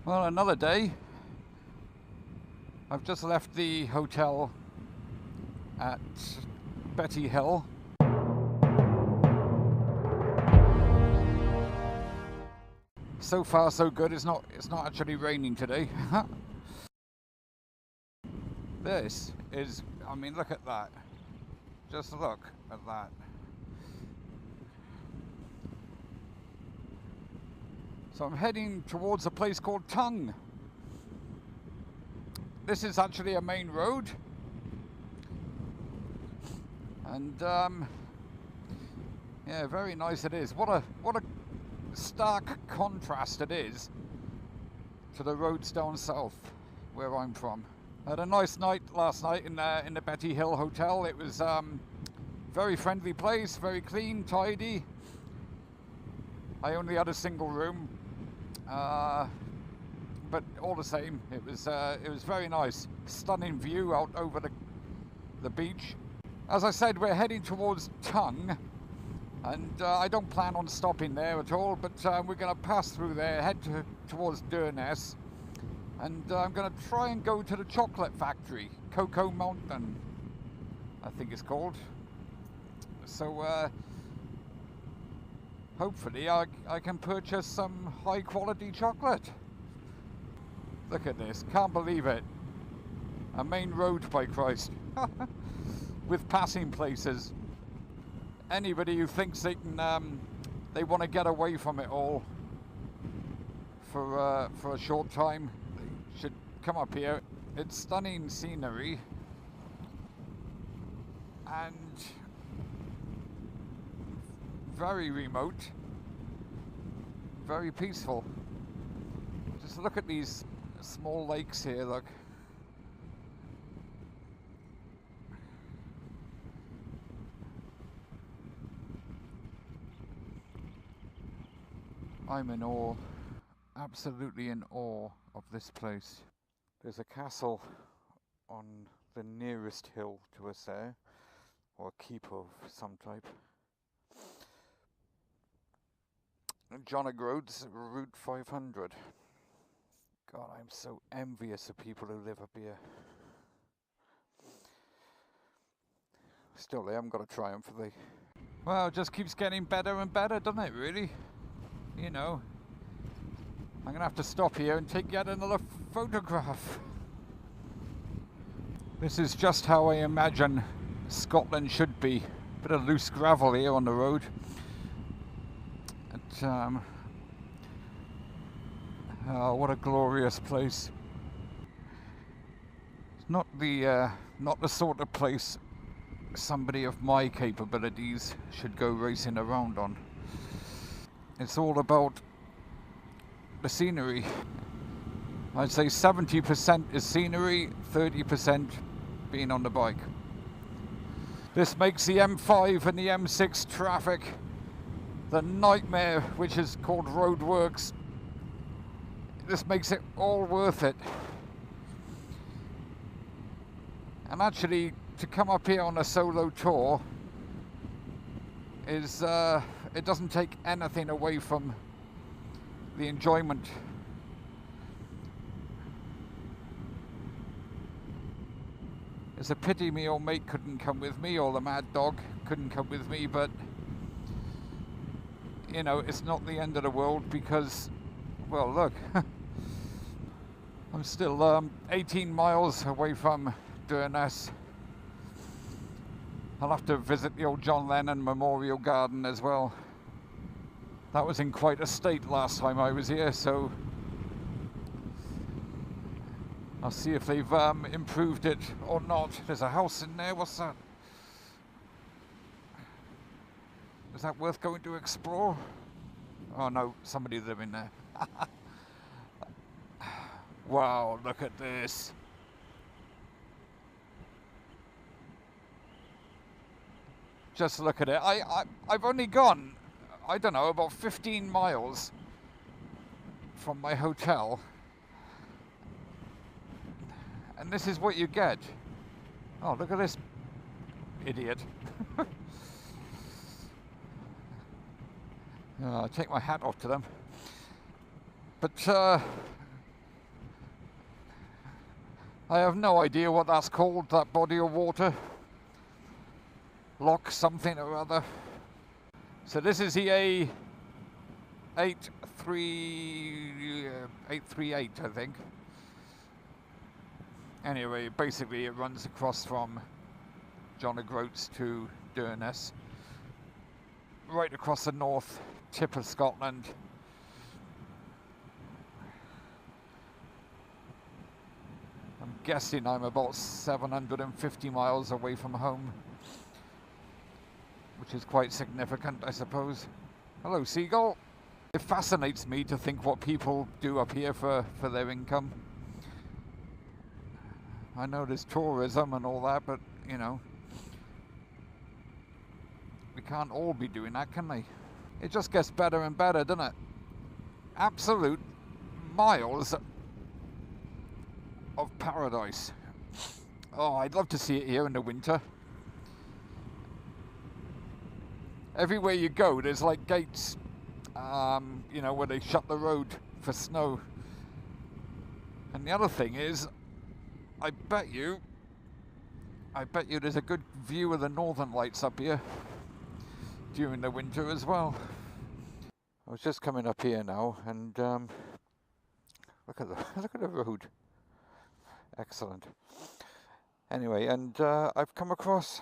Well, another day. I've just left the hotel at Bettyhill. So far so good. It's not actually raining today. This is, I mean, look at that. Just look at that. So I'm heading towards a place called Tongue. This is actually a main road. And yeah, very nice it is. What a stark contrast it is to the roads down south where I'm from. I had a nice night last night in the Bettyhill hotel. It was very friendly place, very clean, tidy. I only had a single room, but all the same, it was very nice. Stunning view out over the beach. As I said, we're heading towards Tongue, and I don't plan on stopping there at all, but we're going to pass through there, head towards Durness, and I'm going to try and go to the chocolate factory, Cocoa Mountain, I think it's called. So hopefully I can purchase some high quality chocolate. Look at this, can't believe it. A main road, by Christ. With passing places. Anybody who thinks they can, they want to get away from it all for a short time, they should come up here. It's stunning scenery and very remote, very peaceful. Just look at these small lakes here, look. I'm in awe, absolutely in awe of this place. There's a castle on the nearest hill to us there, or a keep of some type. John Lennon Route 500. God, I'm so envious of people who live up here. Still, they haven't got a triumph, have they? Well, it just keeps getting better and better, doesn't it, really? You know, I'm going to have to stop here and take yet another photograph. This is just how I imagine Scotland should be. Bit of loose gravel here on the road. And, oh, what a glorious place. It's not the sort of place somebody of my capabilities should go racing around on. It's all about the scenery. I'd say 70% is scenery, 30% being on the bike. This makes the M5 and the M6 traffic the nightmare which is called roadworks. This makes it all worth it. And actually, to come up here on a solo tour is it doesn't take anything away from the enjoyment. It's a pity me old mate couldn't come with me, or the mad dog couldn't come with me, but you know, it's not the end of the world because, well, look, I'm still 18 miles away from Durness. I'll have to visit the old John Lennon Memorial garden as well. That was in quite a state last time I was here, so I'll see if they've improved it or not. There's a house in there, what's that? Is that worth going to explore? Oh no, somebody's living there. Wow, look at this. Just look at it. I've only gone, I don't know, about 15 miles from my hotel. And this is what you get. Oh, look at this idiot. I'll take my hat off to them. But I have no idea what that's called, that body of water. Loch something or other. So this is the A838, I think. Anyway, basically it runs across from John O'Groats to Durness, right across the north tip of Scotland. I'm guessing I'm about 750 miles away from home, which is quite significant, I suppose. Hello, seagull. It fascinates me to think what people do up here for their income. I know there's tourism and all that, but, you know, we can't all be doing that, can they? It just gets better and better, doesn't it? Absolute miles of paradise. Oh, I'd love to see it here in the winter. Everywhere you go, there's like gates, you know, where they shut the road for snow. And the other thing is, I bet you there's a good view of the northern lights up here during the winter as well. I was just coming up here now, and look at the road. Excellent. Anyway, and I've come across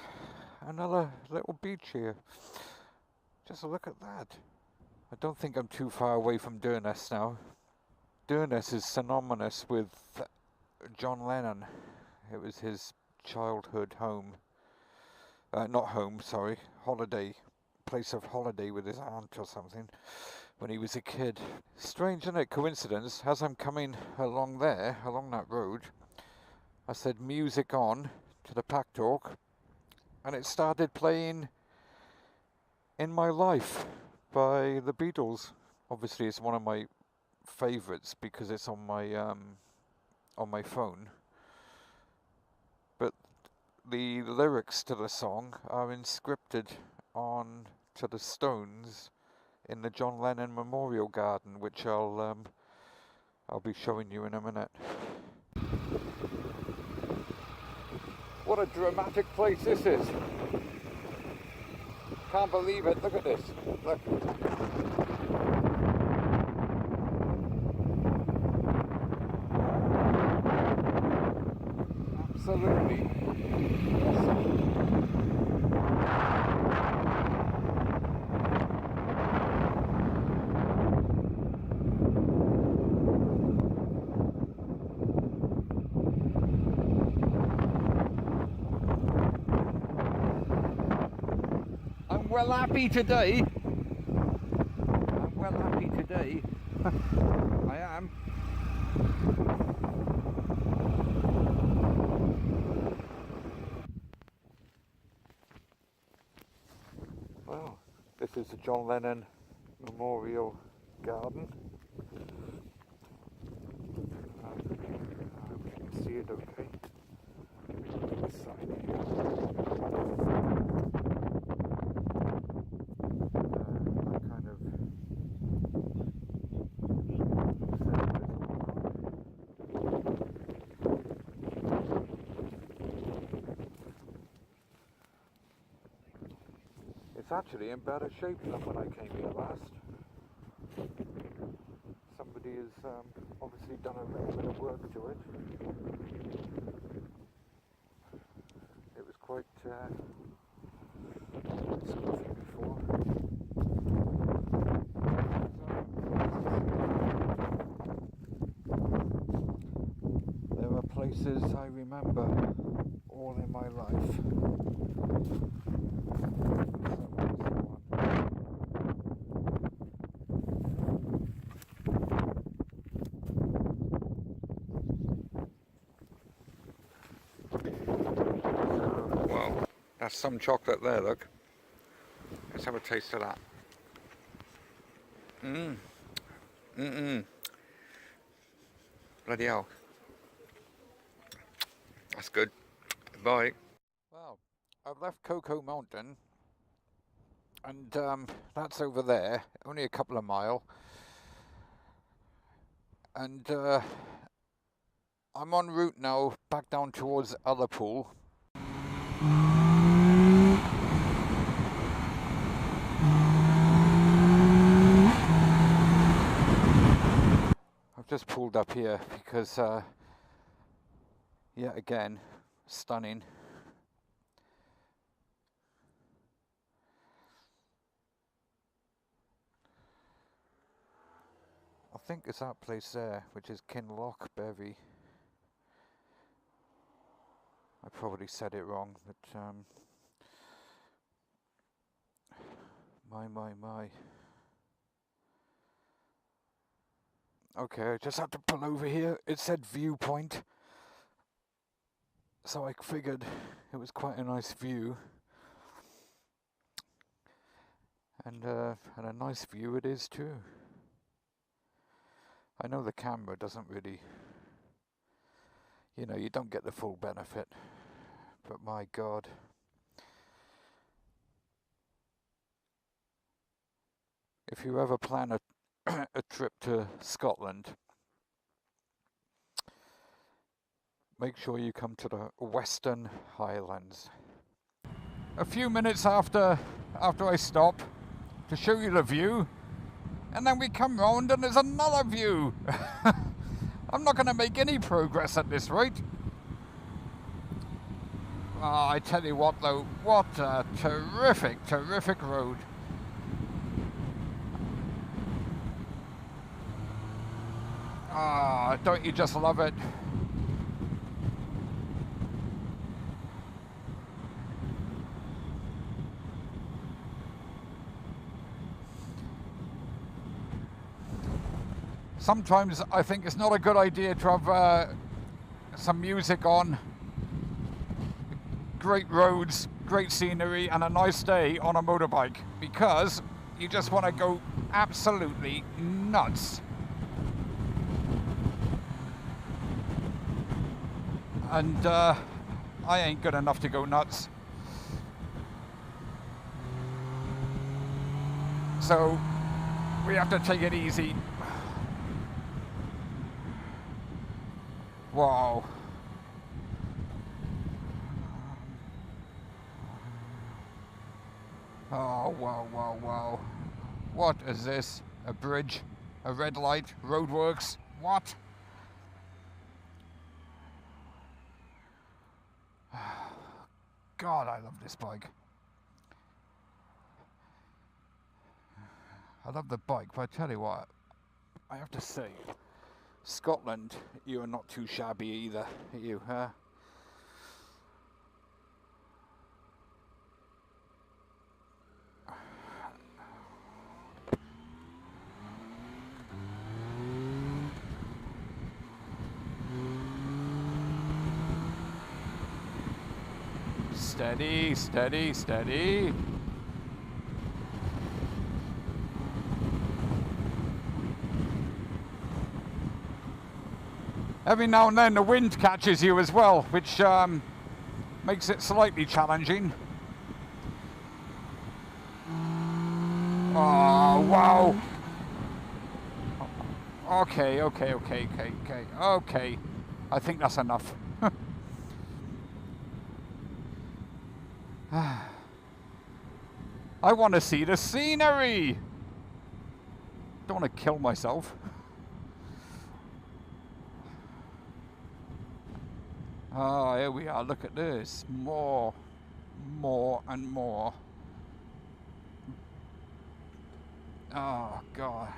another little beach here. Just look at that. I don't think I'm too far away from Durness now. Durness is synonymous with John Lennon. It was his childhood home. Not home, sorry. Holiday. Place of holiday with his aunt or something when he was a kid. Strange, isn't it? Coincidence. As I'm coming along there, along that road, I said music on to the pack talk, and it started playing In My Life by the Beatles. Obviously it's one of my favourites because it's on my phone, but the lyrics to the song are inscripted on to the stones in the John Lennon Memorial garden, which I'll be showing you in a minute. What a dramatic place this is. Can't believe it. Look at this. Look. Absolutely awesome. I'm well happy today. I am. Well, this is the John Lennon Memorial Garden. I hope you can see it okay. This side here. Kind of it's actually in better shape than when I came here last. Somebody has obviously done a little bit of work to it. It was quite scruffy before. There are places I remember all in my life. That's some chocolate there, look. Let's have a taste of that. Bloody hell. That's good. Bye. Well, I've left Cocoa Mountain, and that's over there, only a couple of miles. And I'm en route now, back down towards Otherpool. I've just pulled up here because, yet again, stunning. I think it's that place there, which is Kinlochberry. I probably said it wrong, but my. Okay, I just had to pull over here. It said viewpoint, so I figured it was quite a nice view, and a nice view it is too. I know the camera doesn't really, you know, you don't get the full benefit, but my God. If you ever plan a trip to Scotland, make sure you come to the Western Highlands. A few minutes after I stop to show you the view, and then we come round and there's another view. I'm not going to make any progress at this rate. Oh, I tell you what though, what a terrific road. Ah, don't you just love it? Sometimes I think it's not a good idea to have some music on. Great roads, great scenery, and a nice day on a motorbike, because you just want to go absolutely nuts. And I ain't good enough to go nuts. So we have to take it easy. Wow. Oh, wow. What is this? A bridge? A red light? Roadworks? What? God, I love this bike. I love the bike, but I tell you what, I have to say, Scotland, you are not too shabby either, are you, huh? Steady, steady, steady. Every now and then the wind catches you as well, which makes it slightly challenging. Oh, wow. Okay. I think that's enough. I want to see the scenery. Don't want to kill myself. Oh, here we are. Look at this. More and more. Oh, God.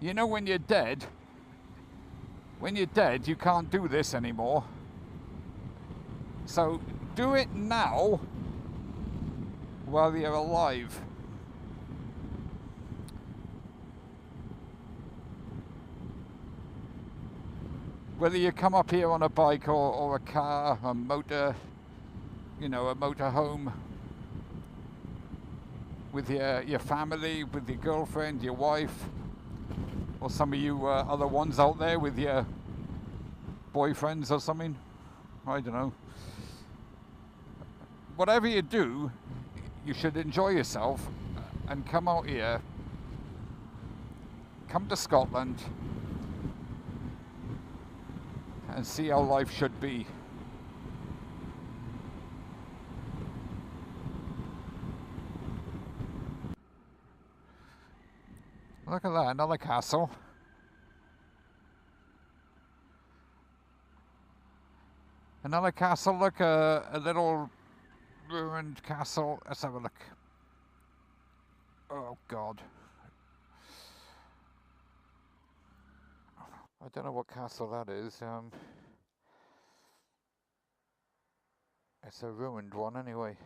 You know, when you're dead, you can't do this anymore. So do it now while you're alive. Whether you come up here on a bike or a car, a motor, you know, a motorhome, with your family, with your girlfriend, your wife, or some of you other ones out there with your boyfriends or something, I don't know. Whatever you do, you should enjoy yourself and come out here, come to Scotland, and see how life should be. Look at that, another castle. Another castle, look, a little ruined castle. Let's have a look. Oh God. I don't know what castle that is. It's a ruined one anyway.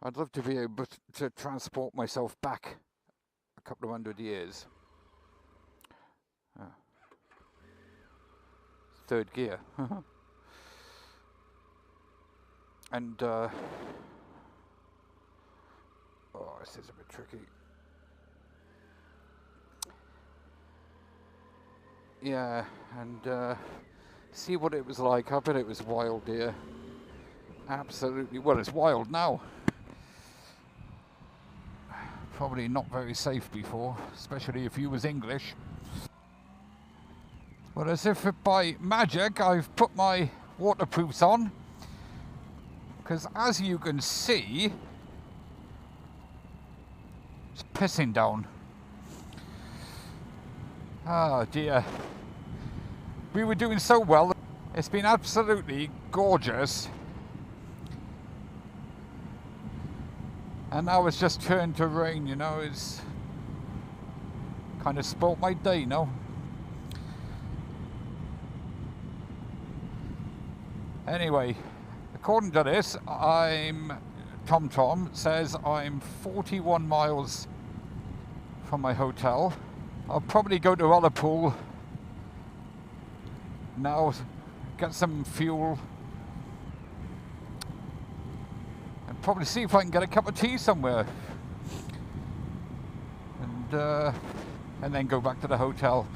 I'd love to be able to transport myself back a couple of 100 years. Third gear. And oh, this is a bit tricky. Yeah, and see what it was like. I bet it was wild here. Absolutely. Well, it's wild now. Probably not very safe before, especially if you was English. Well, as if by magic I've put my waterproofs on, because as you can see, it's pissing down. Oh dear. We were doing so well. It's been absolutely gorgeous. And now it's just turned to rain, you know. It's kind of spoilt my day, no? Anyway, according to this, TomTom says I'm 41 miles from my hotel. I'll probably go to Ullapool now, get some fuel, and probably see if I can get a cup of tea somewhere, and then go back to the hotel.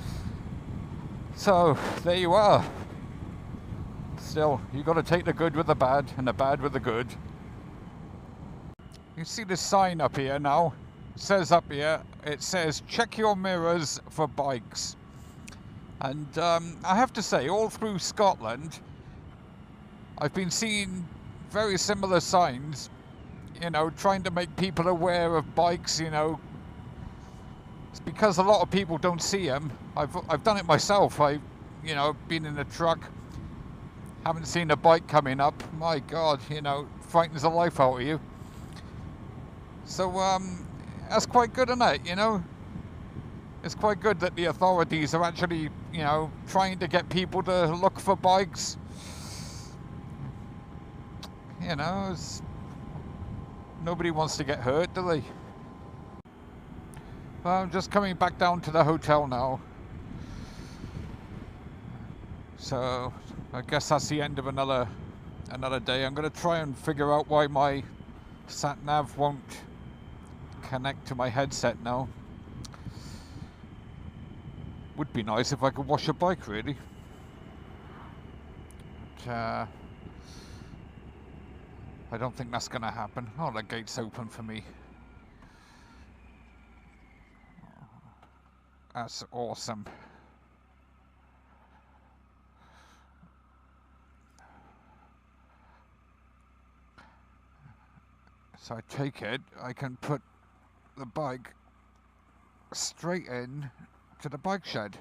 So there you are. Still, you got to take the good with the bad and the bad with the good. You see this sign up here now? It says up here, it says check your mirrors for bikes. And I have to say, all through Scotland, I've been seeing very similar signs, you know, trying to make people aware of bikes, you know. It's because a lot of people don't see them. I've done it myself. I've, you know, been in a truck, haven't seen a bike coming up. My God, you know, frightens the life out of you. So that's quite good, isn't it, you know? It's quite good that the authorities are actually, you know, trying to get people to look for bikes. You know, nobody wants to get hurt, do they? Well, I'm just coming back down to the hotel now. So I guess that's the end of another day. I'm going to try and figure out why my sat-nav won't connect to my headset now. Would be nice if I could wash a bike, really. But, I don't think that's going to happen. Oh, the gate's open for me. That's awesome. So I take it, I can put the bike straight in to the bike shed.